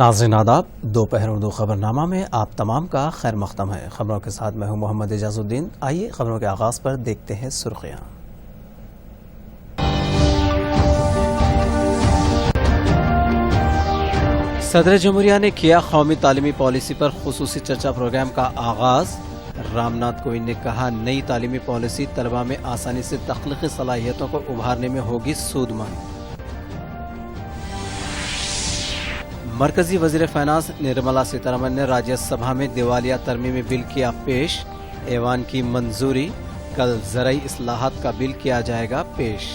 ناظرین آداب، دوپہر اردو خبرنامہ میں آپ تمام کا خیر مقدم ہے۔ خبروں کے ساتھ میں ہوں محمد اعجاز الدین۔ آئیے خبروں کے آغاز پر دیکھتے ہیں سرخیاں۔ صدر جمہوریہ نے کیا قومی تعلیمی پالیسی پر خصوصی چرچا پروگرام کا آغاز۔ رام ناتھ کووند نے کہا، نئی تعلیمی پالیسی طلباء میں آسانی سے تخلیقی صلاحیتوں کو ابھارنے میں ہوگی سود مند۔ مرکزی وزیر فائنانس نرملا سیتارمن نے راجیہ سبھا میں دیوالیہ ترمیمی بل کیا پیش۔ ایوان کی منظوری، کل زرعی اصلاحات کا بل کیا جائے گا پیش۔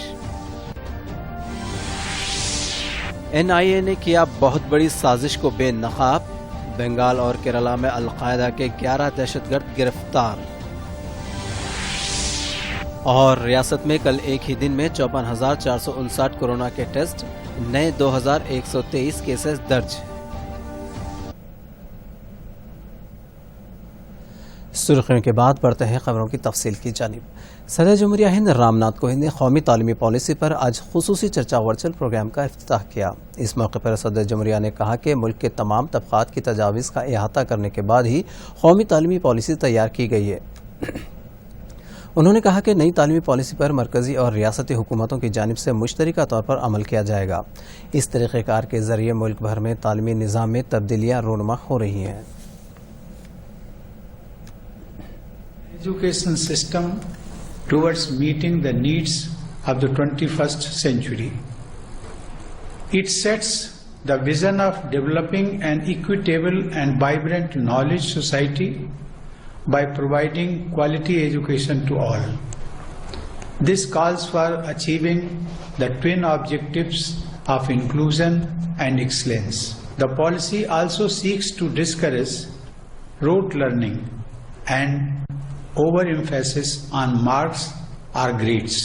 NIA نے کیا بہت بڑی سازش کو بے نقاب۔ بنگال اور کیرالہ میں القاعدہ کے 11 دہشت گرد گرفتار۔ اور ریاست میں کل ایک ہی دن میں 54,459 کورونا کے ٹیسٹ، نئے 2,123 کیسز درج۔ سرخیوں کے بعد بڑھتے ہیں خبروں کی تفصیل کی جانب۔ صدر جمہوریہ ہند رام ناتھ کووند نے قومی تعلیمی پالیسی پر آج خصوصی چرچا ورچوئل پروگرام کا افتتاح کیا۔ اس موقع پر صدر جمہوریہ نے کہا کہ ملک کے تمام طبقات کی تجاویز کا احاطہ کرنے کے بعد ہی قومی تعلیمی پالیسی تیار کی گئی ہے۔ انہوں نے کہا کہ نئی تعلیمی پالیسی پر مرکزی اور ریاستی حکومتوں کی جانب سے مشترکہ طور پر عمل کیا جائے گا۔ اس طریقہ کار کے ذریعے ملک بھر میں تعلیمی نظام میں تبدیلیاں رونما ہو رہی ہیں۔ Education system towards meeting the needs of the 21st century. It sets the vision of developing an equitable and vibrant knowledge society by providing quality education to all. This calls for achieving the twin objectives of inclusion and excellence. The policy also seeks to discourage rote learning and overemphasis on marks or grades.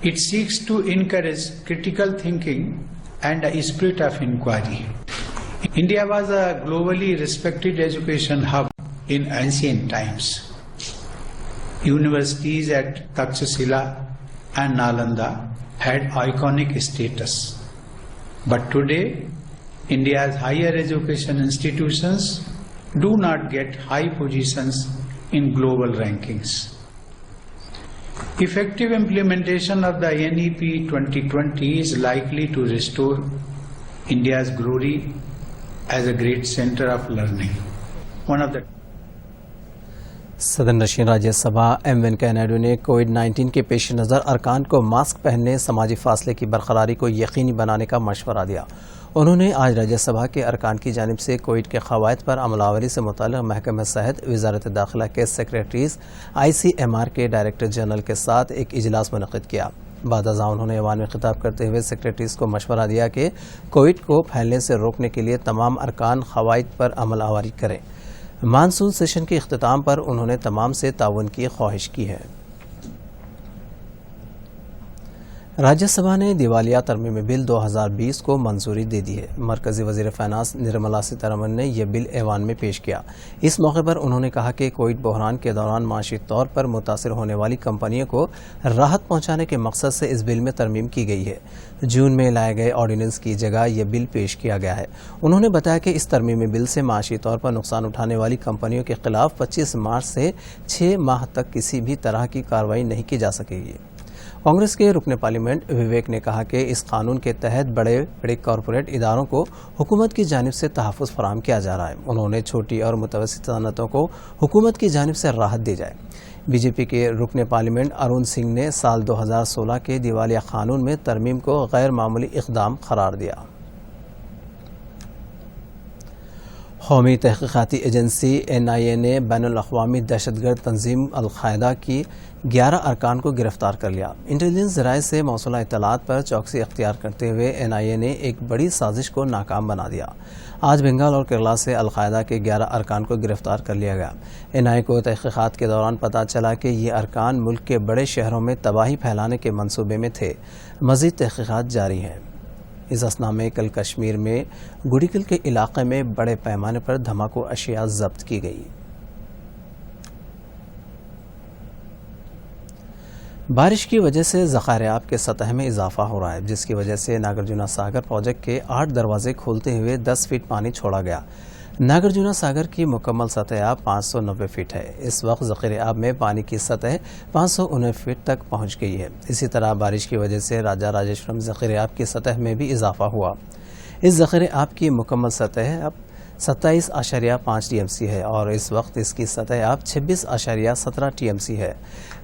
It seeks to encourage critical thinking and a spirit of inquiry. India was a globally respected education hub in ancient times. Universities at Takshashila and Nalanda had iconic status. But today, India's higher education institutions do not get high positions in global rankings. Effective implementation of the NEP 2020 is likely to restore India's glory as a great center of learning. صدر نشین Rajya Sabha M Venkaiah Naidu نے COVID-19 کے پیش نظر ارکان کو mask پہننے، سماجی فاصلے کی برقراری کو یقینی بنانے کا مشورہ دیا۔ انہوں نے آج راجیہ سبھا کے ارکان کی جانب سے کووڈ کے قواعد پر عمل آوری سے متعلق محکمہ صحت، وزارت داخلہ کے سیکریٹریز، ICMR کے ڈائریکٹر جنرل کے ساتھ ایک اجلاس منعقد کیا۔ بعد ازاں انہوں نے ایوان میں خطاب کرتے ہوئے سیکریٹریز کو مشورہ دیا کہ کووڈ کو پھیلنے سے روکنے کے لیے تمام ارکان قواعد پر عمل آوری کریں۔ مانسون سیشن کے اختتام پر انہوں نے تمام سے تعاون کی خواہش کی ہے۔ راجیہ سبھا نے دیوالیہ ترمیمی بل 2020 کو منظوری دے دی ہے۔ مرکزی وزیر فائنانس نرملا سیتارمن نے یہ بل ایوان میں پیش کیا۔ اس موقع پر انہوں نے کہا کہ کووڈ بحران کے دوران معاشی طور پر متاثر ہونے والی کمپنیوں کو راحت پہنچانے کے مقصد سے اس بل میں ترمیم کی گئی ہے۔ جون میں لائے گئے آرڈیننس کی جگہ یہ بل پیش کیا گیا ہے۔ انہوں نے بتایا کہ اس ترمیمی بل سے معاشی طور پر نقصان اٹھانے والی کمپنیوں کے خلاف 25 مارچ سے 6 ماہ تک کسی بھی طرح کی کارروائی نہیں کی جا سکے گی۔ کانگریس کے رکن پارلیمنٹ وویک نے کہا کہ اس قانون کے تحت بڑے کارپوریٹ اداروں کو حکومت کی جانب سے تحفظ فراہم کیا جا رہا ہے۔ انہوں نے چھوٹی اور متوسط صنعتوں کو حکومت کی جانب سے راحت دی جائے۔ BJP کے رکن پارلیمنٹ ارون سنگھ نے سال 2016 کے دیوالیہ قانون میں ترمیم کو غیر معمولی اقدام قرار دیا۔ قومی تحقیقاتی ایجنسی NIA نے بین الاقوامی دہشت گرد تنظیم القاعدہ کی 11 ارکان کو گرفتار کر لیا۔ انٹیلیجنس ذرائع سے موصولہ اطلاعات پر چوکسی اختیار کرتے ہوئے NIA نے ایک بڑی سازش کو ناکام بنا دیا۔ آج بنگال اور کیرالہ سے القاعدہ کے 11 ارکان کو گرفتار کر لیا گیا۔ NIA کو تحقیقات کے دوران پتہ چلا کہ یہ ارکان ملک کے بڑے شہروں میں تباہی پھیلانے کے منصوبے میں تھے۔ مزید تحقیقات جاری ہیں۔ اس اثنا میں کل کشمیر میں گڈیکل کے علاقے میں بڑے پیمانے پر دھماکو اشیاء ضبط کی گئی۔ بارش کی وجہ سے ذخائر آب کے سطح میں اضافہ ہو رہا ہے، جس کی وجہ سے ناگرجنا ساگر پروجیکٹ کے 8 دروازے کھولتے ہوئے 10 فٹ پانی چھوڑا گیا۔ ناگرجنا ساگر کی مکمل سطح آب 590 فٹ ہے۔ اس وقت ذخیرہ آب میں پانی کی سطح 519 فٹ تک پہنچ گئی ہے۔ اسی طرح بارش کی وجہ سے راجہ راجیشورم ذخیرہ آب کی سطح میں بھی اضافہ ہوا۔ اس ذخیرہ آب کی مکمل سطح اب 27.5 ٹی ایم سی ہے اور اس وقت اس کی سطح آب 26.17 ٹی ایم سی ہے۔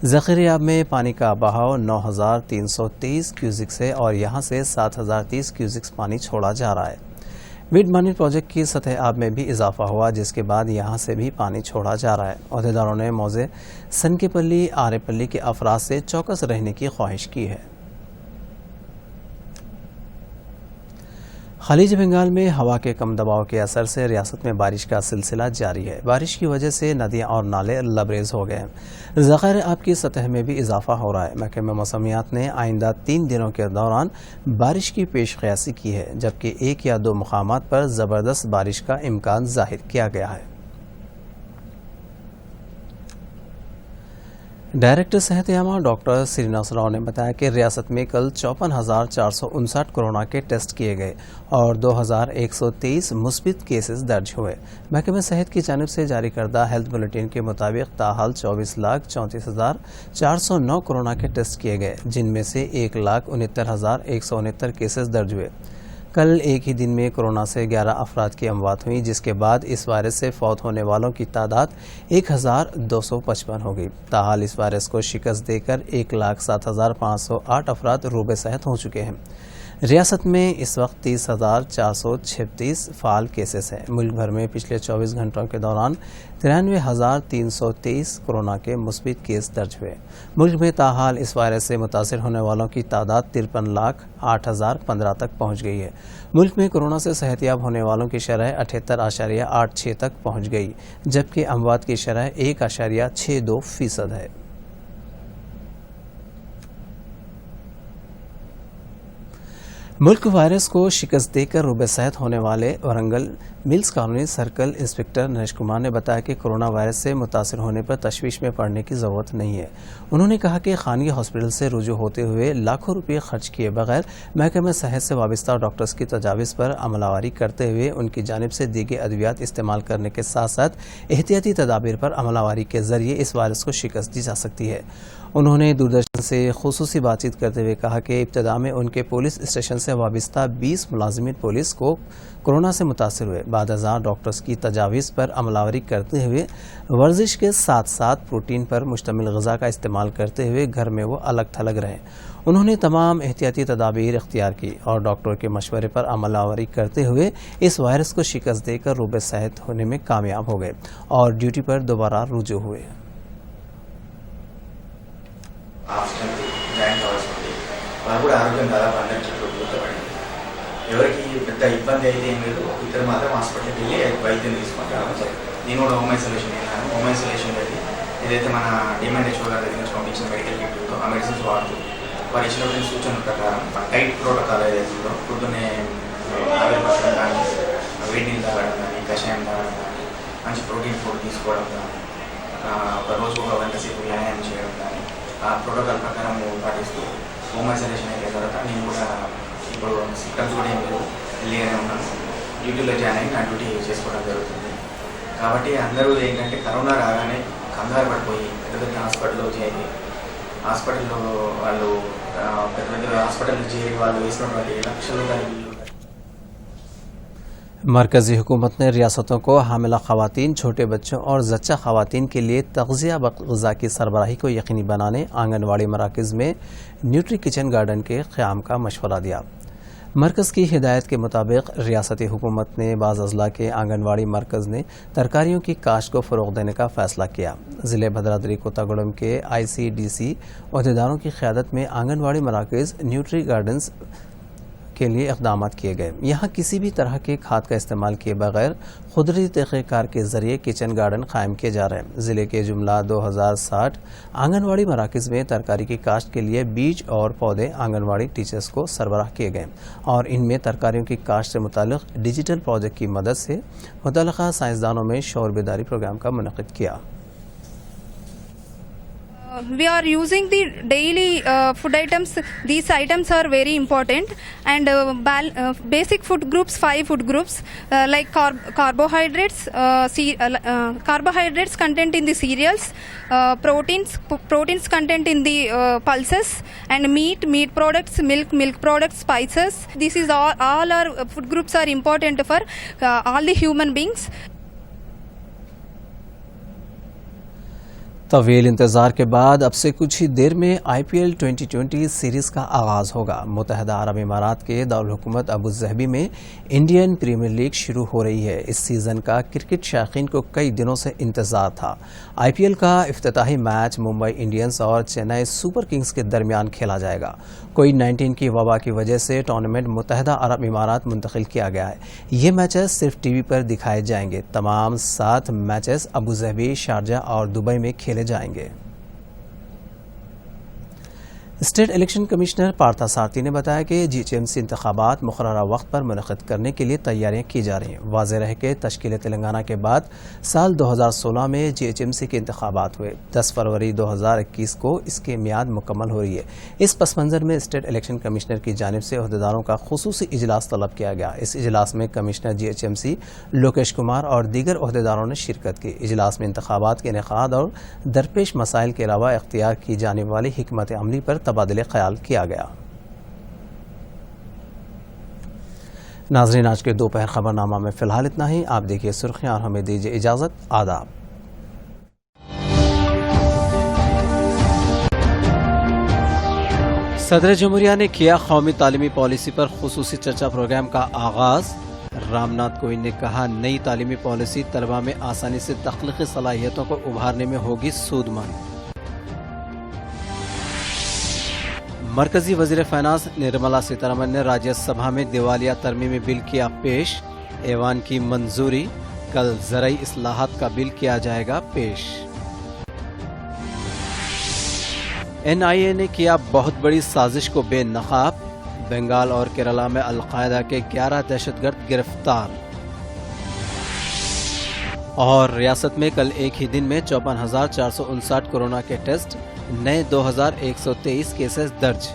ذخیرہ آب میں پانی کا بہاؤ 9323 کیوزکس ہے اور یہاں سے 7030 کیوزکس پانی چھوڑا جا رہا ہے۔ وڈ مانی پروجیکٹ کی سطح آب میں بھی اضافہ ہوا، جس کے بعد یہاں سے بھی پانی چھوڑا جا رہا ہے۔ عہدیداروں نے موضع سنکے پلی آرے پلی کے افراد سے چوکس رہنے کی خواہش کی ہے۔ خلیج بنگال میں ہوا کے کم دباؤ کے اثر سے ریاست میں بارش کا سلسلہ جاری ہے۔ بارش کی وجہ سے ندیاں اور نالے لبریز ہو گئے ہیں۔ ذخائر آب کی سطح میں بھی اضافہ ہو رہا ہے۔ محکمہ موسمیات نے آئندہ 3 دنوں کے دوران بارش کی پیش قیاسی کی ہے، جبکہ 1 یا 2 مقامات پر زبردست بارش کا امکان ظاہر کیا گیا ہے۔ ڈائریکٹر صحت عامہ ڈاکٹر سریناس راؤ نے بتایا کہ ریاست میں کل 54,459 کورونا کے ٹیسٹ کیے گئے اور 2,123 مثبت کیسز درج ہوئے۔ محکمہ صحت کی جانب سے جاری کردہ ہیلتھ بلیٹن کے مطابق تاحال 24,34,409 کورونا کے ٹیسٹ کیے گئے، جن میں سے 1,69,169 کیسز درج ہوئے۔ کل ایک ہی دن میں کورونا سے 11 افراد کی اموات ہوئی، جس کے بعد اس وائرس سے فوت ہونے والوں کی تعداد 1,255 ہو گئی۔ تاحال اس وائرس کو شکست دے کر 1,07,508 افراد روبہ صحت ہو چکے ہیں۔ ریاست میں اس وقت 30,436 فعال کیسز ہیں۔ ملک بھر میں پچھلے 24 گھنٹوں کے دوران 93,323 کورونا کے مثبت کیس درج ہوئے۔ ملک میں تاحال اس وائرس سے متاثر ہونے والوں کی تعداد 53,08,015 تک پہنچ گئی ہے۔ ملک میں کورونا سے صحت یاب ہونے والوں کی شرح 78.86 تک پہنچ گئی، جبکہ اموات کی شرح 1.62% ہے۔ ملک وائرس کو شکست دے کر روبہ صحت ہونے والے Warangal mills colony circle inspector Naresh Kumar نے بتایا کہ کورونا وائرس سے متاثر ہونے پر تشویش میں پڑنے کی ضرورت نہیں ہے۔ انہوں نے کہا کہ خانگی ہاسپٹل سے رجوع ہوتے ہوئے لاکھوں روپے خرچ کیے بغیر محکمہ صحت سے وابستہ ڈاکٹرز کی تجاویز پر عمل آوری کرتے ہوئے ان کی جانب سے دیگر ادویات استعمال کرنے کے ساتھ ساتھ احتیاطی تدابیر پر عمل آوری کے ذریعے اس وائرس کو شکست دی جا سکتی ہے۔ انہوں نے دوردرشن سے خصوصی بات چیت کرتے ہوئے کہا کہ ابتدا میں ان کے پولیس اسٹیشن سے وابستہ 20 ملازمین پولیس کو کورونا سے متاثر ہوئے۔ بعد ازاں ڈاکٹرز کی تجاویز پر عمل آوری کرتے ہوئے ورزش کے ساتھ ساتھ پروٹین پر مشتمل غذا کا استعمال کرتے ہوئے گھر میں وہ الگ تھلگ رہے۔ انہوں نے تمام احتیاطی تدابیر اختیار کی اور ڈاکٹر کے مشورے پر عمل آوری کرتے ہوئے اس وائرس کو شکست دے کر روبہ صحت ہونے میں کامیاب ہو گئے اور ڈیوٹی پر دوبارہ رجوع ہوئے۔ వాళ్ళు కూడా ఆరోగ్యం దాదాపు అందరికీ ఉపయోగపడింది. ఎవరికి పెద్ద ఇబ్బంది అయితే ఏం లేదు, ఇద్దరు మాత్రం హాస్పిటల్కి వెళ్ళి వైద్యం తీసుకుంటారు. నేను కూడా హోమ్ ఐసోలేషన్ వెళ్ళాను. హోమ్ ఐసోలేషన్ వెళ్ళి ఏదైతే మన డిఎంఎన్హెచ్ఓ గారి దగ్గర నుంచి పంపించిన మెడికల్ కిట్ ఉందో ఆ మెడిసిన్స్ వాడుతూ వారు ఇచ్చినటువంటి సూచనల ప్రకారం టైట్ ప్రోటోకాల్ ఏదైతే ఉందో పొద్దున్నే ఆవిర్పట్టడం కానీ, వేడి నీళ్ళు తాగడం కానీ, కషాయం తాగడం కానీ, మంచి ప్రోటీన్ ఫుడ్ తీసుకోవడం కానీ, ఒక రోజు 1 గంట సేపు వ్యాయామం చేయడం కానీ, ఆ ప్రోటోకాల్ ప్రకారం పాటిస్తూ హోమ్ ఐసోలేషన్ అయిన తర్వాత నేను కూడా ఇప్పుడు సిమ్టమ్స్ కూడా ఏం లేవు, హెల్దీగానే ఉన్నాను. డ్యూటీలో జాయిన్ అయ్యి నా డ్యూటీ చేసుకోవడం జరుగుతుంది. కాబట్టి అందరూ ఏంటంటే కరోనా రాగానే కంగారు పడిపోయి పెద్ద పెద్ద హాస్పిటల్లో చేరి హాస్పిటల్లో వాళ్ళు పెద్ద పెద్ద హాస్పిటల్లో చేరి వాళ్ళు వేసినటువంటి లక్షల రూపాయల బిల్లు. مرکزی حکومت نے ریاستوں کو حاملہ خواتین، چھوٹے بچوں اور زچہ خواتین کے لیے تغذیہ غذا کی سربراہی کو یقینی بنانے آنگن واڑی مراکز میں نیوٹری کچن گارڈن کے قیام کا مشورہ دیا۔ مرکز کی ہدایت کے مطابق ریاستی حکومت نے بعض اضلاع کے آنگن واڑی مرکز نے ترکاریوں کی کاشت کو فروغ دینے کا فیصلہ کیا۔ ضلع بھدرادری کوتاگوڑم کے ICDC عہدیداروں کی قیادت میں آنگن واڑی مراکز نیوٹری گارڈنز کے لیے اقدامات کیے گئے۔ یہاں کسی بھی طرح کے کھاد کا استعمال کیے بغیر قدرتی طریقہ کار کے ذریعے کچن گارڈن قائم کیے جا رہے ہیں۔ ضلع کے جملہ 2060 آنگن واڑی مراکز میں ترکاری کی کاشت کے لیے بیج اور پودے آنگن واڑی ٹیچرز کو سربراہ کیے گئے اور ان میں ترکاریوں کی کاشت سے متعلق ڈیجیٹل پروجیکٹ کی مدد سے متعلقہ سائنسدانوں میں شعور بیداری پروگرام کا منعقد کیا۔ We are using the daily food items. These items are very important, and basic food groups, 5 food groups, like carbohydrates, carbohydrates content in the cereals, proteins content in the pulses, and meat products, milk products, spices. This is all our food groups are important for all the human beings. طویل انتظار کے بعد اب سے کچھ ہی دیر میں IPL 2020 series کا آغاز ہوگا۔ متحدہ عرب امارات کے دارالحکومت ابوظہبی میں انڈین پریمیئر لیگ شروع ہو رہی ہے۔ اس سیزن کا کرکٹ شائقین کو کئی دنوں سے انتظار تھا۔ IPL کا افتتاحی میچ ممبئی انڈینز اور چنئی سپر کنگز کے درمیان کھیلا جائے گا۔ کووڈ-19 کی وبا کی وجہ سے ٹورنامنٹ متحدہ عرب امارات منتقل کیا گیا ہے۔ یہ میچز صرف ٹی وی پر دکھائے جائیں گے۔ تمام 7 میچز ابوظہبی، شارجہ اور دبئی میں کھیلے جائیں گے۔ اسٹیٹ الیکشن کمشنر پارتھا سارتھی نے بتایا کہ GHMC انتخابات مقررہ وقت پر منعقد کرنے کے لیے تیاریاں کی جا رہی ہیں۔ واضح رہے کہ تشکیل تلنگانہ کے بعد سال 2016 میں GHMC کے انتخابات ہوئے۔ 10 فروری 2021 کو اس کی میعاد مکمل ہو رہی ہے۔ اس پس منظر میں اسٹیٹ الیکشن کمشنر کی جانب سے عہدیداروں کا خصوصی اجلاس طلب کیا گیا۔ اس اجلاس میں کمشنر GHMC لوکیش کمار اور دیگر عہدیداروں نے شرکت کی۔ اجلاس میں انتخابات کے انعقاد اور درپیش مسائل کے علاوہ اختیار کی جانے والی حکمت عملی پر تبادلہ خیال کیا گیا۔ ناظرین، آج کے دوپہر خبر نامہ میں فی الحال اتنا ہی۔ آپ دیکھیے سرخیاں اور ہمیں دیجیے اجازت۔ آداب۔ صدر جمہوریہ نے کیا قومی تعلیمی پالیسی پر خصوصی چرچا پروگرام کا آغاز۔ رام ناتھ کووند نے کہا نئی تعلیمی پالیسی طلباء میں آسانی سے تخلیقی صلاحیتوں کو ابھارنے میں ہوگی سود مند۔ مرکزی وزیر فائنانس نرملا سیتارمن نے راجیہ سبھا میں دیوالیہ ترمیمی بل کیا پیش۔ ایوان کی منظوری، کل زرعی اصلاحات کا بل کیا جائے گا پیش۔ NIA نے کیا بہت بڑی سازش کو بے نقاب۔ بنگال اور کیرالہ میں القاعدہ کے 11 دہشت گرد گرفتار۔ اور ریاست میں کل ایک ہی دن میں 54,459 کورونا کے ٹیسٹ، نئے 2,123 کیسز درج۔